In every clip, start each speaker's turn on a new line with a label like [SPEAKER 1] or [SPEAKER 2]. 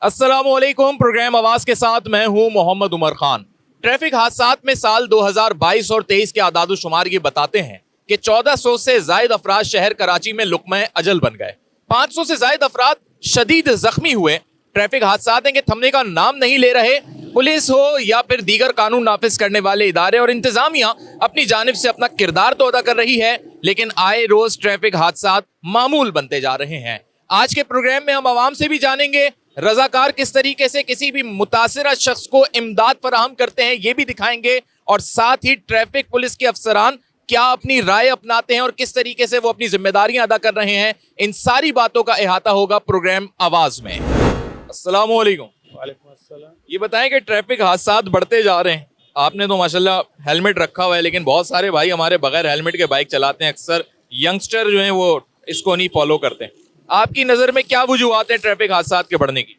[SPEAKER 1] अस्सलामुअलैकुम। प्रोग्राम आवाज के साथ मैं हूं मोहम्मद उमर खान। ट्रैफिक हादसात में साल 2022 और 23 के आदाद-ओ-शुमार ये बताते हैं कि 1400 से जायद अफराद शहर कराची में लुक़्मा अजल बन गए, 500 से जायद अफराद शदीद जख्मी हुए। ट्रैफिक हादसात हैं कि थमने का नाम नहीं ले रहे। पुलिस हो या फिर दीगर कानून नाफिज करने वाले इदारे और इंतजामिया अपनी जानिब से अपना किरदार तो अदा कर रही है, लेकिन आए रोज ट्रैफिक हादसात मामूल बनते जा रहे हैं। आज के प्रोग्राम में हम आवाम से भी जानेंगे रजाकार किस तरीके से किसी भी मुतासिरा शख्स को इमदाद फराहम करते हैं, ये भी दिखाएंगे, और साथ ही ट्रैफिक पुलिस के अफसरान क्या अपनी राय अपनाते हैं और किस तरीके से वो अपनी जिम्मेदारियां अदा कर रहे हैं। इन सारी बातों का अहाता होगा प्रोग्राम आवाज में। अस्सलामु अलैकुम।
[SPEAKER 2] वालेकुम अस्सलाम।
[SPEAKER 1] ये बताएं कि ट्रैफिक हादसात बढ़ते जा रहे हैं, आपने तो माशाल्लाह हेलमेट रखा हुआ है, लेकिन बहुत सारे भाई हमारे बगैर हेलमेट के बाइक चलाते हैं। अक्सर यंगस्टर जो हैं वो इसको नहीं फॉलो करते। आपकी नज़र में क्या वजूहात हैं ट्रैफिक हादसात के बढ़ने की?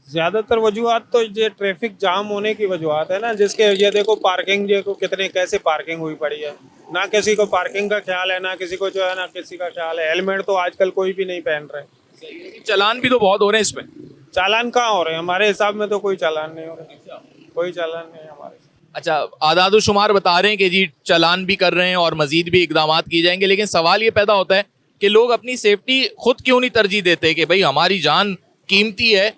[SPEAKER 2] ज्यादातर वजूहत तो ये ट्रैफिक जाम होने की वजूहत है ना, जिसके ये देखो पार्किंग देखो कितने कैसे पार्किंग हुई पड़ी है। ना किसी को पार्किंग का ख्याल है, ना किसी को जो है ना किसी का ख्याल है। हेलमेट तो आजकल कोई भी नहीं पहन रहे।
[SPEAKER 1] चालान भी तो बहुत हो रहे हैं इसमें।
[SPEAKER 2] चालान कहाँ हो रहे हैं? हमारे हिसाब में तो कोई चालान नहीं हो रहा, कोई चालान नहीं है हमारे।
[SPEAKER 1] अच्छा, आदाद शुमार बता रहे हैं कि जी चालान भी कर रहे हैं और मजीद भी इकदाम किए जाएंगे, लेकिन सवाल ये पैदा होता है कि लोग अपनी सेफ्टी खुद क्यों नहीं तरजीह देते कि भाई हमारी जान कीमती है,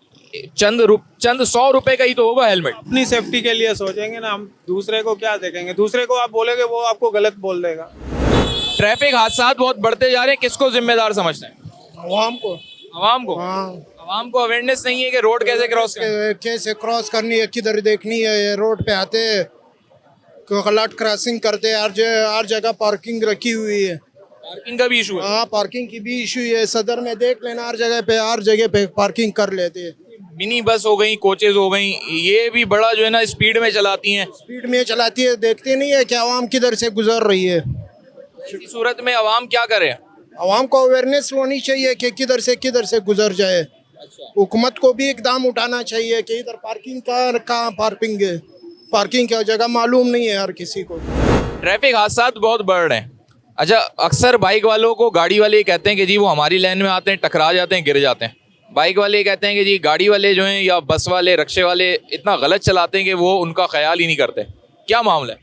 [SPEAKER 1] चंद 100 रुपए का ही तो होगा हेलमेट।
[SPEAKER 2] अपनी सेफ्टी के लिए सोचेंगे ना, हम दूसरे को क्या देखेंगे? दूसरे को आप बोलेंगे वो आपको गलत बोल देगा।
[SPEAKER 1] ट्रैफिक हादसात बहुत बढ़ते जा रहे हैं, किसको जिम्मेदार समझते हैं?
[SPEAKER 3] आवाम को।
[SPEAKER 1] आवाम को?
[SPEAKER 3] हाँ,
[SPEAKER 1] आवाम को अवेयरनेस नहीं है कि रोड कैसे क्रॉस करना,
[SPEAKER 3] कैसे क्रॉस करनी है, किधर देखनी है। ये रोड पे आते गलत क्रॉसिंग करते, हर जगह पार्किंग रखी हुई है।
[SPEAKER 1] पार्किंग का भी इशू है।
[SPEAKER 3] हाँ, पार्किंग की भी इशू है। सदर में देख लेना, हर जगह पे पार्किंग कर लेते हैं।
[SPEAKER 1] मिनी बस हो गई, कोचेज हो गई, ये भी बड़ा जो है ना स्पीड में चलाती हैं।
[SPEAKER 3] स्पीड में चलाती है, देखते नहीं है कि आवाम किधर से गुजर रही है।
[SPEAKER 1] इसी सूरत में आवाम क्या करे?
[SPEAKER 3] आवाम को अवेयरनेस होनी चाहिए कि किधर से गुजर जाए। हुकूमत को भी इकदाम उठाना चाहिए कि इधर पार्किंग कहाँ पार्किंग है। पार्किंग की जगह मालूम नहीं है हर किसी को।
[SPEAKER 1] ट्रैफिक हादसात बहुत बढ़ रहे हैं। अच्छा, अक्सर बाइक वालों को गाड़ी वाले कहते हैं कि जी वो हमारी लाइन में आते हैं, टकरा जाते हैं, गिर जाते हैं। बाइक वाले कहते हैं कि जी गाड़ी वाले जो हैं या बस वाले, रिक्शे वाले इतना गलत चलाते हैं कि वो उनका ख्याल ही नहीं करते। क्या मामला है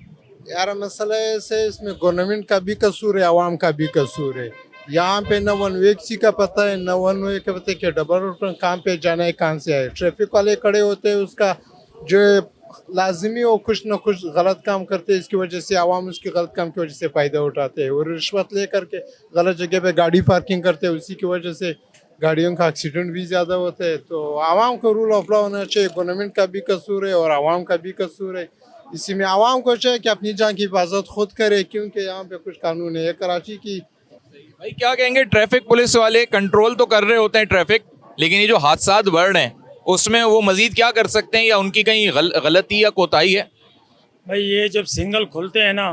[SPEAKER 4] यार? मसला ऐसे इसमें गवर्नमेंट का भी कसूर है, आवाम का भी कसूर है। यहाँ पे न वन वे किसी का पता है, न वन वे का पता है कि डबल रोड कहाँ पे जाना है, कहाँ से आए। ट्रैफिक वाले खड़े होते हैं, उसका जो लाजमी वो कुछ न कुछ गलत काम करते हैं। इसकी वजह से आवाम उसके गलत काम की वजह से फ़ायदा उठाते हैं और रिश्वत ले करके गलत जगह पे गाड़ी पार्किंग करते हैं। उसी की वजह से गाड़ियों का एक्सीडेंट भी ज़्यादा होता है। तो आवाम को रूल ऑफ लॉ होना चाहिए। गवर्नमेंट का भी कसूर है और आवाम का भी कसूर है। इसी में आवाम को चाहिए कि अपनी जान की हिफाजत खुद करे, क्योंकि यहाँ पे कुछ कानून है। कराची की
[SPEAKER 1] भाई, क्या कहेंगे? ट्रैफिक पुलिस वाले कंट्रोल तो कर रहे होते हैं ट्रैफिक, लेकिन ये जो हादसात बढ़ रहे हैं उसमें वो मजीद क्या कर सकते हैं, या उनकी कहीं गलती या कोताही है?
[SPEAKER 5] भाई ये जब सिग्नल खुलते हैं ना,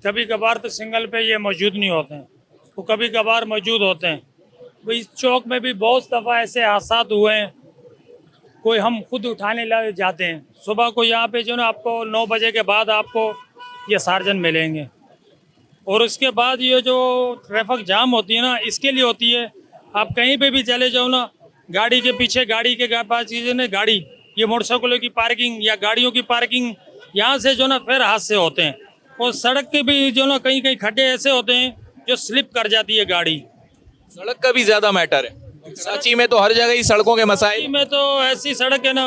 [SPEAKER 5] कभी कभार तो सिग्नल पे ये मौजूद नहीं होते हैं, वो कभी कभार मौजूद होते हैं। भाई इस चौक में भी बहुत दफ़ा ऐसे हादसात हुए हैं, कोई हम खुद उठाने लग जाते हैं। सुबह को यहाँ पे जो ना आपको 9 बजे के बाद आपको ये सार्जन मिलेंगे, और उसके बाद ये जो ट्रैफिक जाम होती है ना, इसके लिए होती है। आप कहीं पे भी चले जाओ ना, गाड़ी के पीछे, गाड़ी के पास चीज़ें ना, गाड़ी ये मोटरसाइकिलों की पार्किंग या गाड़ियों की पार्किंग, यहाँ से जो ना फिर हादसे होते हैं। और सड़क के भी जो ना कहीं कहीं खड्डे ऐसे होते हैं जो स्लिप कर जाती है गाड़ी।
[SPEAKER 1] सड़क का भी ज्यादा मैटर है। कराची में तो हर जगह ही सड़कों के मसाइल
[SPEAKER 5] में तो ऐसी सड़क है ना,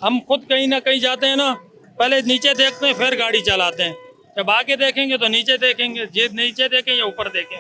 [SPEAKER 5] हम खुद कहीं ना कहीं जाते हैं ना, पहले नीचे देखते हैं फिर गाड़ी चलाते हैं। जब आगे देखेंगे तो नीचे देखेंगे, नीचे देखें या ऊपर देखें।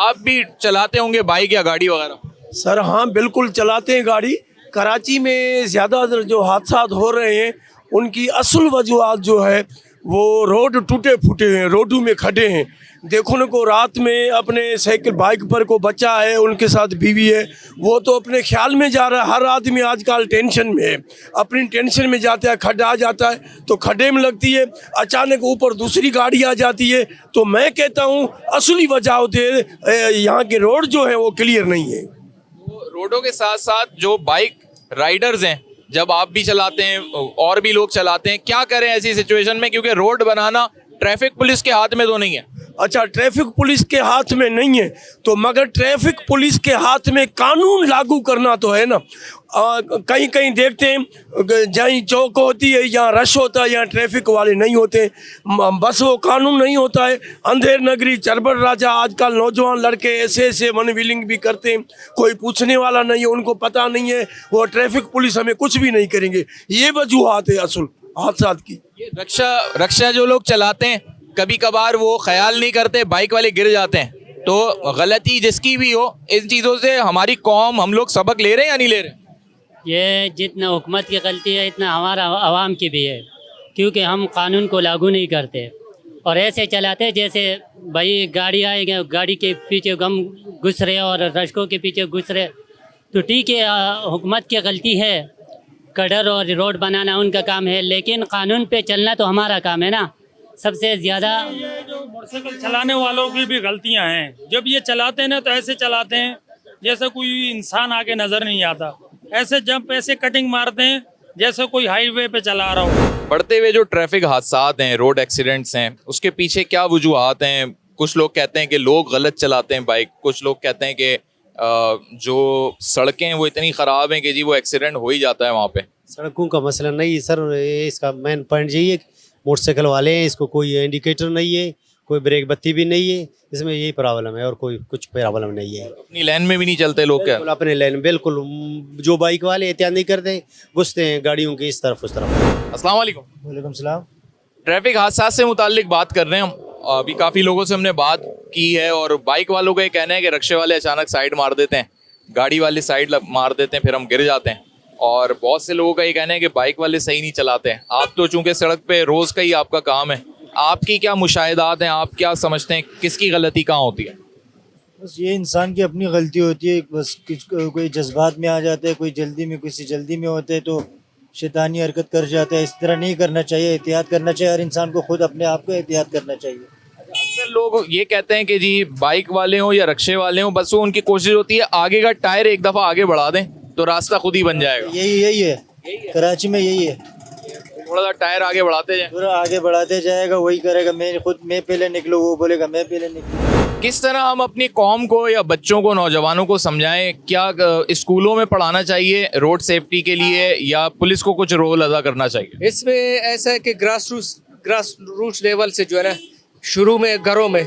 [SPEAKER 1] आप भी चलाते होंगे बाइक या गाड़ी वगैरह?
[SPEAKER 6] सर हाँ, बिल्कुल चलाते हैं गाड़ी। कराची में ज़्यादा जो हादसा हो रहे हैं उनकी असल वजूहत जो है वो रोड टूटे फूटे हैं, रोडों में खड्डे हैं। देखो ना को रात में अपने साइकिल बाइक पर को बच्चा है, उनके साथ बीवी है, वो तो अपने ख्याल में जा रहा है। हर आदमी आजकल टेंशन में है, अपनी टेंशन में जाता है, खड्डा आ जाता है तो खड्डे में लगती है, अचानक ऊपर दूसरी गाड़ी आ जाती है। तो मैं कहता हूँ असली वजह होती है यहाँ के रोड जो है वो क्लियर नहीं है।
[SPEAKER 1] रोडों के साथ साथ जो बाइक राइडर्स हैं, जब आप भी चलाते हैं और भी लोग चलाते हैं, क्या करें ऐसी सिचुएशन में? क्योंकि रोड बनाना ट्रैफिक पुलिस के हाथ में तो नहीं है।
[SPEAKER 6] अच्छा ट्रैफिक पुलिस के हाथ में नहीं है, तो मगर ट्रैफिक पुलिस के हाथ में कानून लागू करना तो है ना। कहीं कहीं देखते हैं जहाँ चौक होती है, यहाँ रश होता है, यहाँ ट्रैफिक वाले नहीं होते, बस वो कानून नहीं होता है। अंधेर नगरी चरबड़ राजा, आजकल नौजवान लड़के ऐसे ऐसे वन व्हीलिंग भी करते हैं, कोई पूछने वाला नहीं है, उनको पता नहीं है, वो ट्रैफिक पुलिस हमें कुछ भी नहीं करेंगे। ये वजूहात है असल हादसात की।
[SPEAKER 1] ये रक्षा जो लोग चलाते हैं कभी कभार वो ख्याल नहीं करते, बाइक वाले गिर जाते हैं, तो गलती जिसकी भी हो, इन चीज़ों से हमारी कौम, हम लोग सबक ले रहे हैं या नहीं ले रहे?
[SPEAKER 7] ये जितना हुकूमत की गलती है इतना हमारा आवाम की भी है, क्योंकि हम कानून को लागू नहीं करते और ऐसे चलाते जैसे भाई गाड़ी आएगी, गाड़ी के पीछे गम घुस रहे और रशकों के पीछे घुस रहे। तो ठीक है, हुकूमत की गलती है, कड़र और रोड बनाना उनका काम है, लेकिन कानून पे चलना तो हमारा काम है ना। सबसे ज़्यादा
[SPEAKER 5] ये जो मोटरसाइकिल चलाने वालों की भी गलतियां हैं। जब ये चलाते हैं ना तो ऐसे चलाते हैं जैसे कोई इंसान आगे नज़र नहीं आता, ऐसे जंप ऐसे कटिंग मारते हैं जैसे कोई हाईवे पे चला रहा हो।
[SPEAKER 1] बढ़ते हुए जो ट्रैफिक हादसात हैं, रोड एक्सीडेंट्स हैं, उसके पीछे क्या वजूहात हैं? कुछ लोग कहते हैं कि लोग गलत चलाते हैं बाइक, कुछ लोग कहते हैं कि जो सड़कें हैं वो इतनी ख़राब हैं कि जी वो एक्सीडेंट हो ही जाता है वहाँ पे।
[SPEAKER 8] सड़कों का मसला नहीं सर, इसका मेन पॉइंट यही है, मोटरसाइकिल वाले हैं, इसको कोई इंडिकेटर नहीं है, कोई ब्रेक बत्ती भी नहीं है, इसमें यही प्रॉब्लम है और कोई कुछ प्रॉब्लम नहीं है।
[SPEAKER 1] अपनी लाइन में भी नहीं चलते लोग क्या?
[SPEAKER 8] बिल्कुल अपने लाइन, बिल्कुल जो बाइक वाले एहतियात नहीं करते, घुसते हैं गाड़ियों की इस तरफ उस तरफ।
[SPEAKER 1] अस्सलाम वालेकुम।
[SPEAKER 8] वालेकुम सलाम।
[SPEAKER 1] ट्रैफिक हादसा से मुताल्लिक बात कर रहे हैं हम। अभी काफ़ी लोगों से हमने बात की है और बाइक वालों का ये कहना है कि रिक्शे वाले अचानक साइड मार देते हैं, गाड़ी वाले साइड मार देते हैं, फिर हम गिर जाते हैं। और बहुत से लोगों का ये कहना है कि बाइक वाले सही नहीं चलाते हैं। आप तो चूंकि सड़क पे रोज़ का ही आपका काम है, आपकी क्या मुशाहिदात हैं, आप क्या समझते हैं किसकी गलती कहाँ होती है?
[SPEAKER 9] बस ये इंसान की अपनी गलती होती है, बस कोई जज्बात में आ जाता है, कोई जल्दी में, किसी जल्दी में होते हैं तो शैतानी हरकत कर जाता है। इस तरह नहीं करना चाहिए, एहतियात करना चाहिए, हर इंसान को खुद अपने आप को एहतियात करना चाहिए।
[SPEAKER 1] अक्सर लोग ये कहते हैं कि जी बाइक वाले हों या रिक्शे वाले हों, बस वो उनकी कोशिश होती है आगे का टायर एक दफ़ा आगे बढ़ा दें तो रास्ता खुद ही बन जाएगा।
[SPEAKER 9] यही है कराची में, यही है,
[SPEAKER 1] थोड़ा सा टायर आगे बढ़ाते जाएं।
[SPEAKER 9] पूरा आगे बढ़ाते जाएगा, वही करेगा। मैं पहले निकलूँ, वो बोलेगा मैं पहले निकलूँ।
[SPEAKER 1] किस तरह हम अपनी कौम को या बच्चों को, नौजवानों को समझाएं? क्या स्कूलों में पढ़ाना चाहिए रोड सेफ्टी के लिए या पुलिस को कुछ रोल अदा करना चाहिए?
[SPEAKER 10] इसमें ऐसा है कि ग्रास रूट्स लेवल से जो है ना, शुरू में घरों में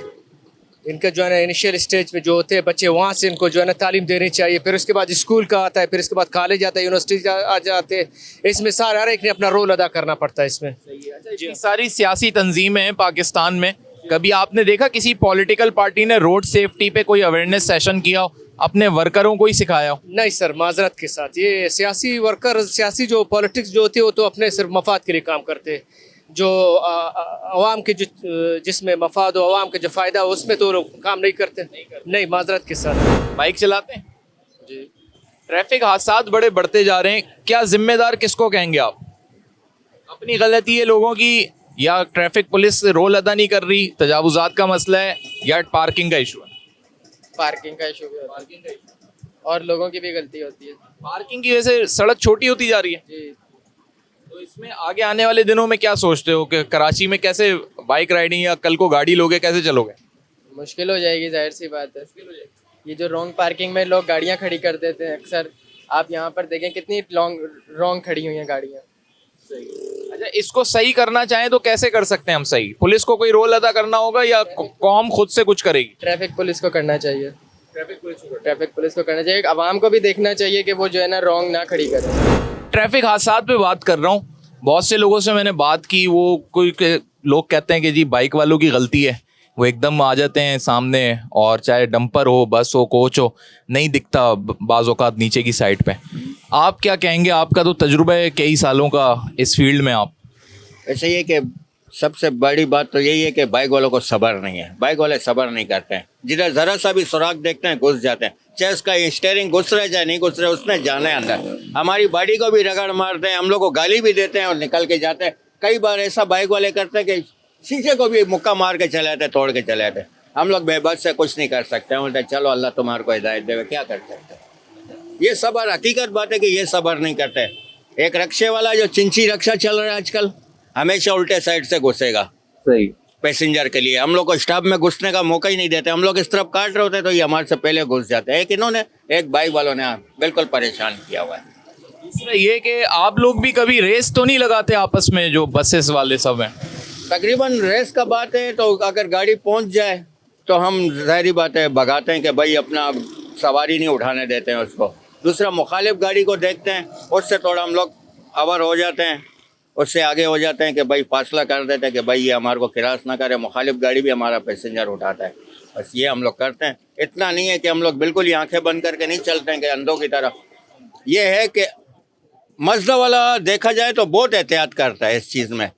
[SPEAKER 10] इनका जो है ना इनिशियल स्टेज पे जो होते हैं बच्चे, वहाँ से इनको जो है ना तालीम देनी चाहिए। फिर उसके बाद स्कूल का आता है, फिर उसके बाद कॉलेज आता है, यूनिवर्सिटी आ जाते हैं। इसमें सारे हर एक ने अपना रोल अदा करना पड़ता है इसमें।
[SPEAKER 1] इतनी सारी सियासी तंजीमें हैं पाकिस्तान में, कभी आपने देखा किसी पॉलिटिकल पार्टी ने रोड सेफ्टी पे कोई अवेयरनेस सेशन किया हो, अपने वर्करों को ही सिखाया हो?
[SPEAKER 10] नहीं सर, माजरत के साथ ये सियासी वर्कर, सियासी जो पॉलिटिक्स जो होती है वो तो अपने सिर्फ मफाद के लिए काम करते हैं। जो अवाम के जिसमें मफाद हो, अवाम का जो फ़ायदा हो, उसमें तो लोग काम नहीं करते। नहीं, माजरत के साथ।
[SPEAKER 1] बाइक चलाते हैं जी। ट्रैफिक हादसात बड़े बढ़ते जा रहे हैं, क्या जिम्मेदार किसको कहेंगे आप? अपनी गलती है लोगों की, या ट्रैफिक पुलिस रोल अदा नहीं कर रही, तजावुजात का मसला है, या पार्किंग का इशू है?
[SPEAKER 10] पार्किंग का इशू भी होता है और लोगों की भी गलती होती है।
[SPEAKER 1] पार्किंग की वजह से सड़क छोटी होती जा रही है
[SPEAKER 10] जी।
[SPEAKER 1] तो इसमें आगे आने वाले दिनों में क्या सोचते हो कि कराची में कैसे बाइक राइडिंग, या कल को गाड़ी लोगे कैसे चलोगे?
[SPEAKER 10] मुश्किल हो जाएगी, जाहिर सी बात है। ये जो रॉन्ग पार्किंग में लोग गाड़ियाँ खड़ी कर देते हैं अक्सर, आप यहाँ पर देखें कितनी रॉन्ग खड़ी हुई हैं गाड़ियाँ।
[SPEAKER 1] अच्छा, इसको सही करना चाहें तो कैसे कर सकते हैं हम सही? पुलिस को कोई रोल अदा करना होगा या कौम खुद से कुछ करेगी?
[SPEAKER 10] ट्रैफिक पुलिस को करना चाहिए, ट्रैफिक पुलिस को करना चाहिए। आवाम को भी देखना चाहिए कि वो जो है ना रॉन्ग ना खड़ी करे।
[SPEAKER 1] ट्रैफिक हादसात पे बात कर रहा हूँ, बहुत से लोगों से मैंने बात की, वो लोग कहते हैं कि जी बाइक वालों की गलती है, वो एकदम आ जाते हैं सामने और चाहे डंपर हो, बस हो, कोच हो, नहीं दिखता बाज़ औक़ात नीचे की साइड पे। आप क्या कहेंगे? आपका तो तजुर्बा है कई सालों का इस फील्ड में। आप
[SPEAKER 11] ऐसे ही कि सबसे बड़ी बात तो यही है कि बाइक वालों को सब्र नहीं है, बाइक वाले सब्र नहीं करते हैं। जिधर ज़रा सा भी सुराख देखते हैं घुस जाते हैं, चाहे उसका स्टीयरिंग घुस रहा है चाहे नहीं घुस रहा है, उसने जाना है अंदर। हमारी बॉडी को भी रगड़ मारते हैं, हम लोग को गाली भी देते हैं और निकल के जाते हैं। कई बार ऐसा बाइक वाले करते हैं कि शीशे को भी मुक्का मार के चले आते, तोड़ के चले आते। हम लोग बेबस से कुछ नहीं कर सकते, बोलते चलो अल्लाह तुम्हारे को हिदायत देवे, क्या कर सकते हैं। ये सब्र, हकीकत बात है कि ये सब्र नहीं करते। एक रिक्शे वाला जो चिंची रिक्शा चल रहा है आजकल, हमेशा उल्टे साइड से घुसेगा,
[SPEAKER 1] सही,
[SPEAKER 11] पैसेंजर के लिए। हम लोग को स्टाफ में घुसने का मौका ही नहीं देते। हम लोग इस तरफ काट रहे होते तो ये हमारे से पहले घुस जाते हैं। एक बाइक वालों ने बिल्कुल परेशान किया हुआ है।
[SPEAKER 1] दूसरा ये कि आप लोग भी कभी रेस तो नहीं लगाते आपस में, जो बसेस वाले सब हैं?
[SPEAKER 11] तकरीबन रेस का बात है तो अगर गाड़ी पहुंच जाए तो हम ज़ाहिर बात है भगाते हैं कि भाई अपना सवारी नहीं उठाने देते हैं उसको। दूसरा मुखालिफ गाड़ी को देखते हैं, उससे थोड़ा हम लोग अवर हो जाते हैं, उससे आगे हो जाते हैं कि भाई फासला कर देते हैं कि भाई ये हमारे को क्रॉस ना करे। मुखालिफ गाड़ी भी हमारा पैसेंजर उठाता है, बस ये हम लोग करते हैं। इतना नहीं है कि हम लोग बिल्कुल ही आंखें बंद करके नहीं चलते हैं कि अंधों की तरह। ये है कि मजदा वाला देखा जाए तो बहुत एहतियात करता है इस चीज़ में।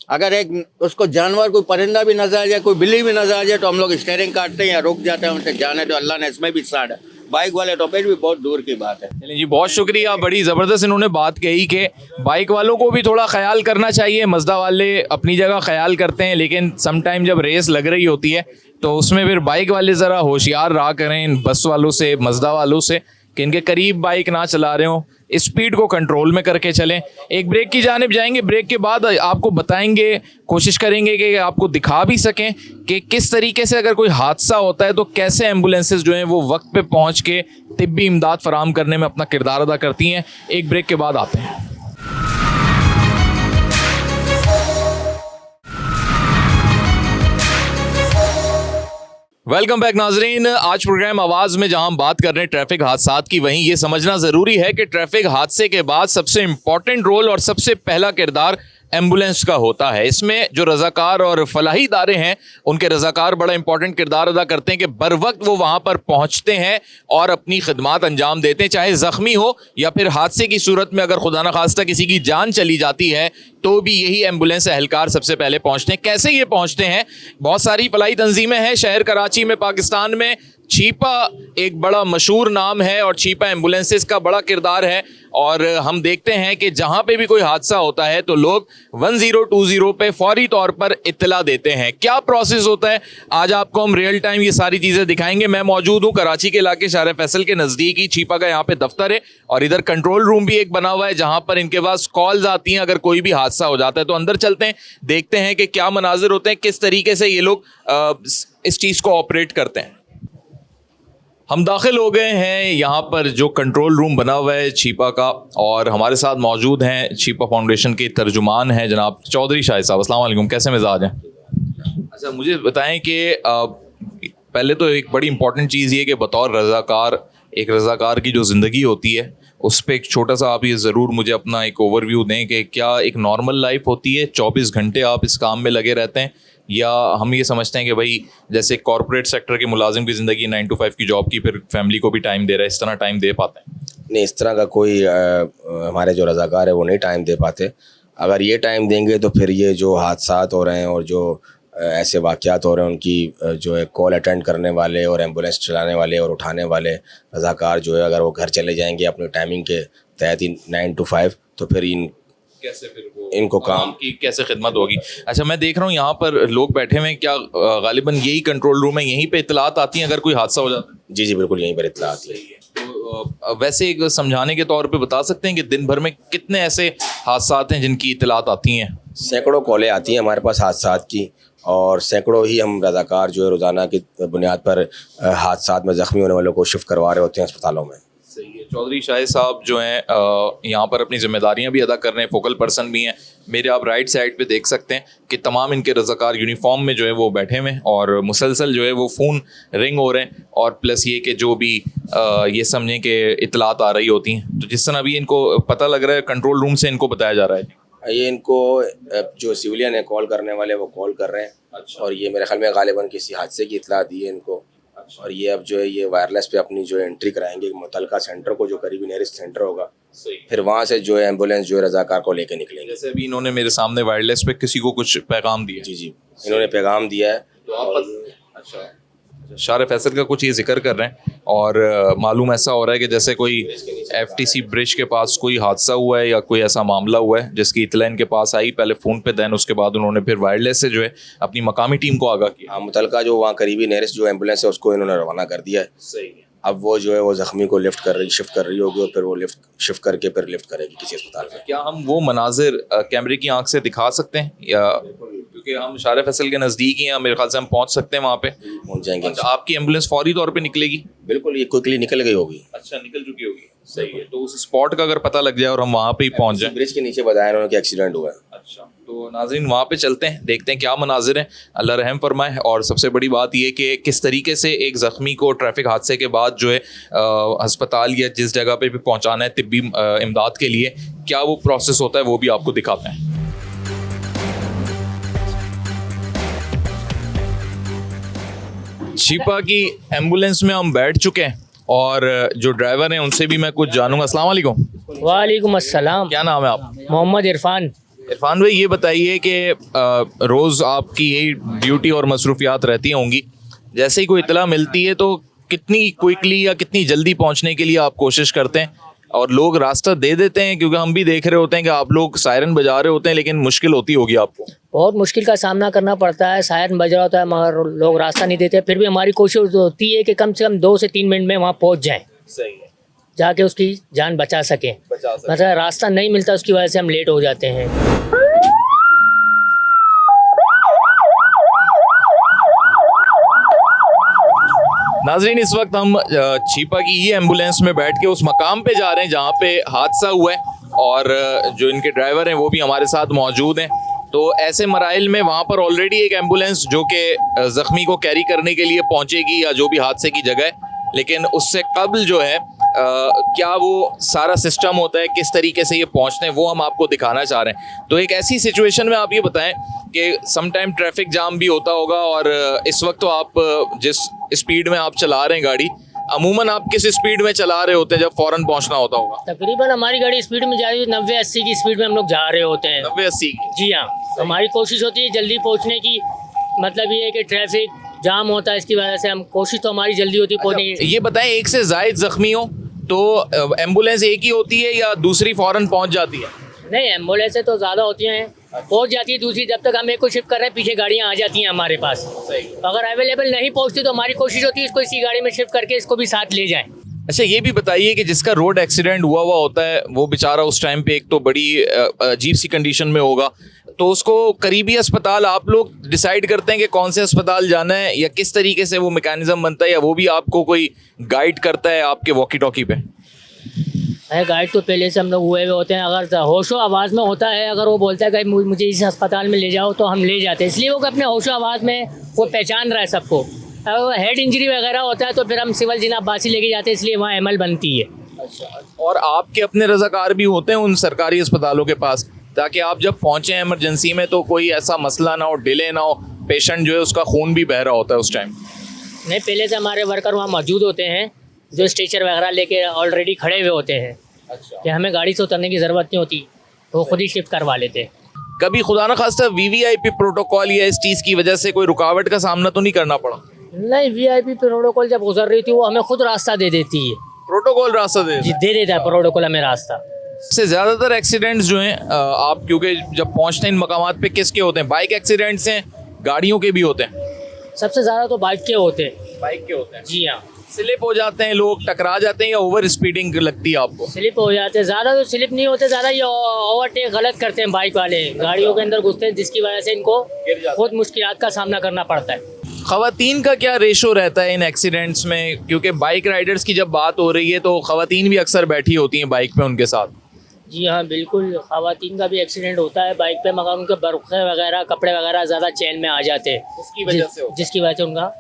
[SPEAKER 11] अगर एक उसको जानवर कोई परिंदा भी नजर आ जाए, कोई बिल्ली भी नजर आ जाए तो हम लोग स्टीयरिंग काटते हैं या रुक जाते हैं, उनसे जाने तो अल्लाह ने इसमें भी साड़ है। बाइक वाले तो फिर भी बहुत दूर की बात है।
[SPEAKER 1] चलिए जी, बहुत शुक्रिया। बड़ी ज़बरदस्त इन्होंने बात कही कि बाइक वालों को भी थोड़ा ख्याल करना चाहिए। मज़दा वाले अपनी जगह ख्याल करते हैं, लेकिन समटाइम जब रेस लग रही होती है तो उसमें फिर बाइक वाले ज़रा होशियार रहा करें इन बस वालों से, मज़दा वालों से, कि इनके करीब बाइक ना चला रहे हो, स्पीड को कंट्रोल में करके चलें। एक ब्रेक की जानिब जाएंगे, ब्रेक के बाद आपको बताएंगे, कोशिश करेंगे कि आपको दिखा भी सकें कि किस तरीके से अगर कोई हादसा होता है तो कैसे एम्बुलेंसेस जो हैं वो वक्त पे पहुंच के तिब्बी इमदाद फराहम करने में अपना किरदार अदा करती हैं। एक ब्रेक के बाद आते हैं। वेलकम बैक नाजरीन। आज प्रोग्राम आवाज़ में जहां हम बात कर रहे हैं ट्रैफिक हादसात की, वहीं ये समझना ज़रूरी है कि ट्रैफिक हादसे के बाद सबसे इम्पॉर्टेंट रोल और सबसे पहला किरदार एम्बुलेंस का होता है। इसमें जो रज़ाकार और फलाही इदारे हैं उनके रज़ाकार बड़ा इंपॉर्टेंट किरदार अदा करते हैं कि बर वक्त वो वहाँ पर पहुँचते हैं और अपनी खिदमात अंजाम देते हैं, चाहे ज़ख्मी हो या फिर हादसे की सूरत में अगर खुदा न खास्ता किसी की जान चली जाती है तो भी यही एम्बुलेंस एहलकार सबसे पहले पहुँचते हैं। कैसे ये पहुँचते हैं? बहुत सारी फलाही तंजीमें हैं शहर कराची में, पाकिस्तान में। छीपा एक बड़ा मशहूर नाम है और छीपा एम्बुलेंसेस का बड़ा किरदार है, और हम देखते हैं कि जहाँ पे भी कोई हादसा होता है तो लोग 1020 पे फौरी तौर पर इत्तला देते हैं। क्या प्रोसेस होता है आज आपको हम रियल टाइम ये सारी चीज़ें दिखाएंगे। मैं मौजूद हूँ कराची के इलाके शारे फैसल के नज़दीक ही छीपा का यहाँ पे दफ्तर है, और इधर कंट्रोल रूम भी एक बना हुआ है जहाँ पर इनके पास कॉल्स आती हैं अगर कोई भी हादसा हो जाता है। तो अंदर चलते हैं, देखते हैं कि क्या मनाजिर होते हैं, किस तरीके से ये लोग इस चीज़ को ऑपरेट करते हैं। हम दाखिल हो गए हैं यहाँ पर जो कंट्रोल रूम बना हुआ है छीपा का, और हमारे साथ मौजूद हैं छीपा फाउंडेशन के तर्जुमान हैं जनाब चौधरी शाहिद साहब। अस्सलाम वालेकुम, कैसे मिजाज हैं? अच्छा, मुझे बताएं कि पहले तो एक बड़ी इंपॉर्टेंट चीज़ ये कि बतौर रज़ाकार, एक रज़ाकार की जो ज़िंदगी होती है उस पर एक छोटा सा आप ये ज़रूर मुझे अपना एक ओवरव्यू दें कि क्या एक नॉर्मल लाइफ होती है, 24 घंटे आप इस काम में लगे रहते हैं, या हम ये समझते हैं कि भाई जैसे कॉर्पोरेट सेक्टर के मुलाजिम की ज़िंदगी 9 to 5 की जॉब की, फिर फैमिली को भी टाइम दे रहा है, इस तरह टाइम दे पाते हैं?
[SPEAKER 12] नहीं, इस तरह का कोई हमारे जो रज़ाकार है वो नहीं टाइम दे पाते। अगर ये टाइम देंगे तो फिर ये जो हादसात हो रहे हैं और जो ऐसे वाक़यात हो रहे हैं उनकी जो है कॉल अटेंड करने वाले और एम्बुलेंस चलाने वाले और उठाने वाले रज़ाकार जो है अगर वो घर चले जाएंगे अपनी टाइमिंग के तहत ही 9 to 5, तो फिर
[SPEAKER 1] कैसे फिर वो
[SPEAKER 12] इनको काम
[SPEAKER 1] की कैसे खिदमत होगी? अच्छा, मैं देख रहा हूँ यहाँ पर लोग बैठे हुए हैं, क्या गालिबन यही कंट्रोल रूम है, यहीं पे इत्तलात आती हैं अगर कोई हादसा हो जाता है?
[SPEAKER 12] जी जी बिल्कुल, यहीं पर इत्तला आती है।
[SPEAKER 1] तो वैसे एक समझाने के तौर पे बता सकते हैं कि दिन भर में कितने ऐसे हादसात हैं जिनकी इत्तलात आती हैं?
[SPEAKER 12] सैकड़ों कॉलें आती हैं हमारे पास हादसात की, और सैकड़ों ही हम रज़ाकार जो है रोज़ाना की बुनियाद पर हादसात में ज़ख्मी होने वालों को शिफ्ट करवा रहे होते हैं अस्पतालों में।
[SPEAKER 1] सही है। चौधरी शाहिद साहब जो हैं यहाँ पर अपनी जिम्मेदारियाँ भी अदा कर रहे हैं, फोकल पर्सन भी हैं। मेरे आप राइट साइड पे देख सकते हैं कि तमाम इनके रज़ाकार यूनिफॉर्म में जो है वो बैठे हुए हैं और मुसलसल जो है वो फ़ोन रिंग हो रहे हैं, और प्लस ये कि जो भी ये समझें कि इत्तलात आ रही होती हैं, तो जिस तरह भी इनको पता लग रहा है कंट्रोल रूम से इनको बताया जा रहा है,
[SPEAKER 12] ये इनको जो सिविलियन है कॉल करने वाले वो कॉल कर रहे हैं। अच्छा। और ये मेरे ख्याल में गालिबन किसी हादसे की इत्तला दी है इनको। अच्छा। और ये अब जो है ये वायरलेस पे अपनी जो एंट्री कराएंगे मुतलका सेंटर को, जो करीबी नियरेस्ट सेंटर होगा, फिर वहाँ से जो है एम्बुलेंस जो है रज़ाकार को लेके निकलेंगे।
[SPEAKER 1] जैसे अभी इन्होंने मेरे सामने वायरलेस पे किसी को कुछ पैगाम दिया?
[SPEAKER 12] जी जी, इन्होंने पैगाम दिया है।
[SPEAKER 1] तो आप अच्छा शार फैसल का कुछ ये जिक्र कर रहे हैं, और मालूम ऐसा हो रहा है कि जैसे कोई FTC ब्रिज के पास कोई हादसा हुआ है या कोई ऐसा मामला हुआ है जिसकी इत्तला इनके पास आई, पहले फ़ोन पे, दैन उसके बाद उन्होंने फिर वायरलेस से जो है अपनी मकामी टीम को आगाह किया।
[SPEAKER 12] हाँ, मुतलका जो वहाँ करीबी नियरेस्ट जो एम्बुलेंस है उसको इन्होंने रवाना कर दिया है।
[SPEAKER 1] सही है।
[SPEAKER 12] अब वो जो है वो ज़ख्मी को शिफ्ट कर रही होगी, और फिर वो शिफ्ट करके फिर लिफ्ट करेगी किसी अस्पताल में।
[SPEAKER 1] क्या हम वो मनाजिर कैमरे की आंख से दिखा सकते हैं या? क्योंकि हम शारे फैसल के नज़दीक ही हैं, मेरे ख्याल से हम पहुंच सकते हैं वहाँ पे।
[SPEAKER 12] पहुंच जाएंगे
[SPEAKER 1] अच्छा, आपकी एम्बुलेंस फौरी तौर पे निकलेगी?
[SPEAKER 12] बिल्कुल, ये क्विकली निकल गई होगी।
[SPEAKER 1] अच्छा, निकल चुकी होगी, सही है। तो उस स्पॉट का अगर पता लग जाए और हम वहाँ पे ही पहुँच जाए।
[SPEAKER 12] ब्रिज के नीचे बताया उन्होंने कि एक्सीडेंट हुआ है।
[SPEAKER 1] अच्छा, तो नाज़रीन वहाँ पे चलते हैं, देखते हैं क्या मनाजिर हैं, अल्लाह रहम फरमाए। और सबसे बड़ी बात ये कि किस तरीके से एक ज़ख्मी को ट्रैफिक हादसे के बाद जो है अस्पताल या जिस जगह पे भी पहुँचाना है तिब्बी इमदाद के लिए, क्या वो प्रोसेस होता है वो भी आपको दिखाते हैं। छिपा की एम्बुलेंस में हम बैठ चुके हैं और जो ड्राइवर हैं उनसे भी मैं कुछ जानूंगा। अस्सलाम वालेकुम।
[SPEAKER 7] वालेकुम अस्सलाम।
[SPEAKER 1] क्या नाम है आप?
[SPEAKER 7] मोहम्मद इरफान।
[SPEAKER 1] इरफान भाई, ये बताइए कि रोज़ आपकी यही ड्यूटी और मसरूफियात रहती होंगी, जैसे ही कोई इतला मिलती है तो कितनी क्विकली या कितनी जल्दी पहुंचने के लिए आप कोशिश करते हैं? और लोग रास्ता दे देते हैं, क्योंकि हम भी देख रहे होते हैं कि आप लोग सायरन बजा रहे होते हैं, लेकिन मुश्किल होती होगी आपको।
[SPEAKER 7] बहुत मुश्किल का सामना करना पड़ता है, सायरन बज रहा होता है मगर लोग रास्ता नहीं देते। फिर भी हमारी कोशिश होती है कि कम से कम 2 से 3 मिनट में वहाँ पहुँच जाएँ,
[SPEAKER 1] सही है,
[SPEAKER 7] जाके उसकी जान बचा सकें। मतलब रास्ता नहीं मिलता, उसकी वजह से हम लेट हो जाते हैं।
[SPEAKER 1] नाज़रीन, इस वक्त हम छिपा की ये एम्बुलेंस में बैठ के उस मकाम पे जा रहे हैं जहाँ पे हादसा हुआ है, और जो इनके ड्राइवर हैं वो भी हमारे साथ मौजूद हैं। तो ऐसे मराइल में वहाँ पर ऑलरेडी एक एम्बुलेंस जो कि ज़ख्मी को कैरी करने के लिए पहुँचेगी या जो भी हादसे की जगह है, लेकिन उससे कबल जो है क्या वो सारा सिस्टम होता है, किस तरीके से ये पहुँचते हैं, वो हम आपको दिखाना चाह रहे हैं। तो एक ऐसी सिचुएशन में आप ये बताएं कि सम टाइम ट्रैफिक जाम भी होता होगा, और इस वक्त तो आप जिस स्पीड में आप चला रहे हैं गाड़ी, अमूमन आप किस स्पीड में चला रहे होते हैं जब फ़ौरन पहुंचना होता होगा?
[SPEAKER 7] तकरीबन हमारी गाड़ी स्पीड में जा रही है 90-80 की स्पीड में हम लोग जा रहे होते हैं।
[SPEAKER 1] 90-80 की?
[SPEAKER 7] जी हाँ, हमारी कोशिश होती है जल्दी पहुंचने की। मतलब ये है कि ट्रैफिक जाम होता है, इसकी वजह से हम कोशिश तो हमारी जल्दी होती है पहुंचने की।
[SPEAKER 1] ये बताएं, एक से ज़ायद ज़ख्मी हो तो एम्बुलेंस एक ही होती है या दूसरी फ़ौरन पहुंच जाती है?
[SPEAKER 7] नहीं, एम्बुलेंसें तो ज़्यादा होती हैं, पहुंच जाती है दूसरी। जब तक हम एक को शिफ्ट कर रहे हैं, पीछे गाड़ियाँ आ जाती हैं हमारे पास। अगर अवेलेबल नहीं पहुंचती तो हमारी कोशिश होती है इसको इसी गाड़ी में शिफ्ट करके इसको भी साथ ले जाएं।
[SPEAKER 1] अच्छा, ये भी बताइए कि जिसका रोड एक्सीडेंट हुआ होता है वो बेचारा उस टाइम पे एक तो बड़ी अजीब सी कंडीशन में होगा, तो उसको करीबी अस्पताल आप लोग डिसाइड करते हैं कि कौन से अस्पताल जाना है, या किस तरीके से वो मैकेनिज्म बनता है, या वो भी आपको कोई गाइड करता है आपके वॉकी टॉकी पे?
[SPEAKER 7] गाइड तो पहले से हम लोग हुए हुए होते हैं। अगर होशो आवाज़ में होता है, अगर वो बोलता है कि मुझे इस अस्पताल में ले जाओ, तो हम ले जाते हैं। इसलिए वो अपने होशो आवाज़ में वो पहचान रहा है सबको। अगर हेड इंजरी वगैरह होता है तो फिर हम सिविल जिला अब्बासी लेके जाते हैं, इसलिए वहाँ अमल बनती है।
[SPEAKER 1] और आपके अपने रज़ाकार भी होते हैं उन सरकारी अस्पतालों के पास, ताकि आप जब पहुँचें एमरजेंसी में तो कोई ऐसा मसला ना हो, डिले ना हो, पेशेंट जो है उसका खून भी बह रहा होता है उस टाइम?
[SPEAKER 7] नहीं, पहले से हमारे वर्कर वहाँ मौजूद होते हैं जो स्ट्रेचर वगैरह लेके ऑलरेडी खड़े हुए होते हैं। अच्छा। कि हमें गाड़ी से उतरने की ज़रूरत नहीं होती, तो खुद ही शिफ्ट करवा लेते हैं।
[SPEAKER 1] कभी खुदा न खास्ता वीवीआईपी प्रोटोकॉल या इस चीज़ की वजह से कोई रुकावट का सामना तो नहीं करना पड़ा?
[SPEAKER 7] नहीं, वीआईपी प्रोटोकॉल जब गुजर रही थी वो हमें खुद रास्ता दे देती है।
[SPEAKER 1] प्रोटोकॉल रास्ता दे
[SPEAKER 7] देता है प्रोटोकॉल हमें रास्ता।
[SPEAKER 1] से ज़्यादातर एक्सीडेंट्स जो हैं आप क्योंकि जब पहुँचते हैं इन मकामात पे किसके होते हैं? बाइक एक्सीडेंट्स हैं, गाड़ियों के भी होते हैं?
[SPEAKER 7] सबसे ज़्यादा तो बाइक के होते हैं।
[SPEAKER 1] बाइक के होते हैं?
[SPEAKER 7] जी हाँ।
[SPEAKER 1] स्लिप हो जाते हैं लोग, टकरा जाते हैं, या ओवर स्पीडिंग लगती है आपको?
[SPEAKER 7] स्लिप हो जाते हैं, ज़्यादा तो स्लिप नहीं होते, ज़्यादा ये ओवरटेक गलत करते हैं बाइक वाले, गाड़ियों के अंदर घुसते हैं, जिसकी वजह से इनको बहुत मुश्किलात का सामना करना पड़ता है।
[SPEAKER 1] ख़वातीन का क्या रेशो रहता है इन एक्सीडेंट्स में? क्योंकि बाइक राइडर्स की जब बात हो रही है तो ख़वातीन भी अक्सर बैठी होती हैं बाइक पे उनके साथ।
[SPEAKER 7] जी हाँ, बिल्कुल, ख़वातीन का भी एक्सीडेंट होता है बाइक पे, मगर उनके बरक़े वगैरह, कपड़े वगैरह ज़्यादा चैन में आ जाते हैं, जिसकी वजह से उनका।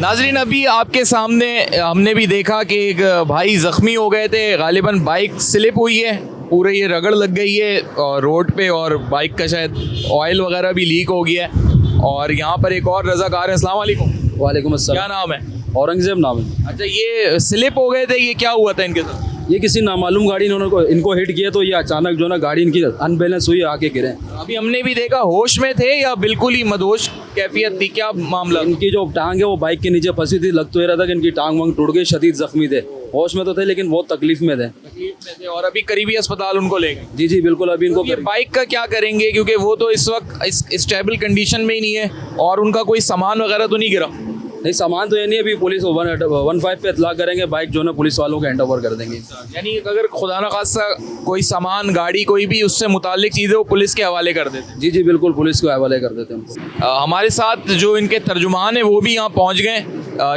[SPEAKER 1] नाजरीन, अभी आपके सामने हमने भी देखा कि एक भाई ज़ख्मी हो गए थे, गालिबन बाइक स्लिप हुई है, पूरे ये रगड़ लग गई है रोड पे, और बाइक का शायद ऑयल वगैरह भी लीक हो गया है। और यहाँ पर एक और रज़ाकार है। अस्सलाम वालेकुम।
[SPEAKER 13] वालेकुम अस्सलाम।
[SPEAKER 1] क्या नाम है?
[SPEAKER 13] औरंगज़ेब नाम है।
[SPEAKER 1] अच्छा, ये स्लिप हो गए थे, ये क्या हुआ था इनके साथ?
[SPEAKER 13] ये किसी नामालूम गाड़ी ने इनको हिट किया, तो ये अचानक जो ना गाड़ी इनकी अनबैलेंस हुई, आके गिरे।
[SPEAKER 1] अभी हमने भी देखा, होश में थे या बिल्कुल ही मदहोश कैफियत थी, क्या मामला?
[SPEAKER 13] इनकी जो टांग है वो बाइक के नीचे फंसी थी, लग तो ये रहा था कि इनकी टांग वांग टूट गई, शदीद जख्मी थे, होश में तो थे लेकिन बहुत तकलीफ में थे।
[SPEAKER 1] और अभी करीबी अस्पताल उनको ले गए?
[SPEAKER 13] जी जी बिल्कुल। अभी इनको
[SPEAKER 1] ये बाइक का क्या करेंगे, क्योंकि वो तो इस वक्त स्टेबल कंडीशन में ही नहीं है, और उनका कोई सामान वगैरह तो नहीं गिरा?
[SPEAKER 13] नहीं सामान तो ये नहीं, अभी पुलिस 15 पे इतला करेंगे, बाइक जो है पुलिस वालों को हैंड ओवर कर देंगे।
[SPEAKER 1] यानी अगर खुदा न खास्ता कोई सामान गाड़ी कोई भी उससे मुतालिक चीज़ें वो पुलिस के हवाले कर देते हैं।
[SPEAKER 13] जी जी बिल्कुल, पुलिस को हवाले कर देते हैं।
[SPEAKER 1] हमारे साथ जो इनके तर्जुमान है वो भी यहाँ पहुँच गए।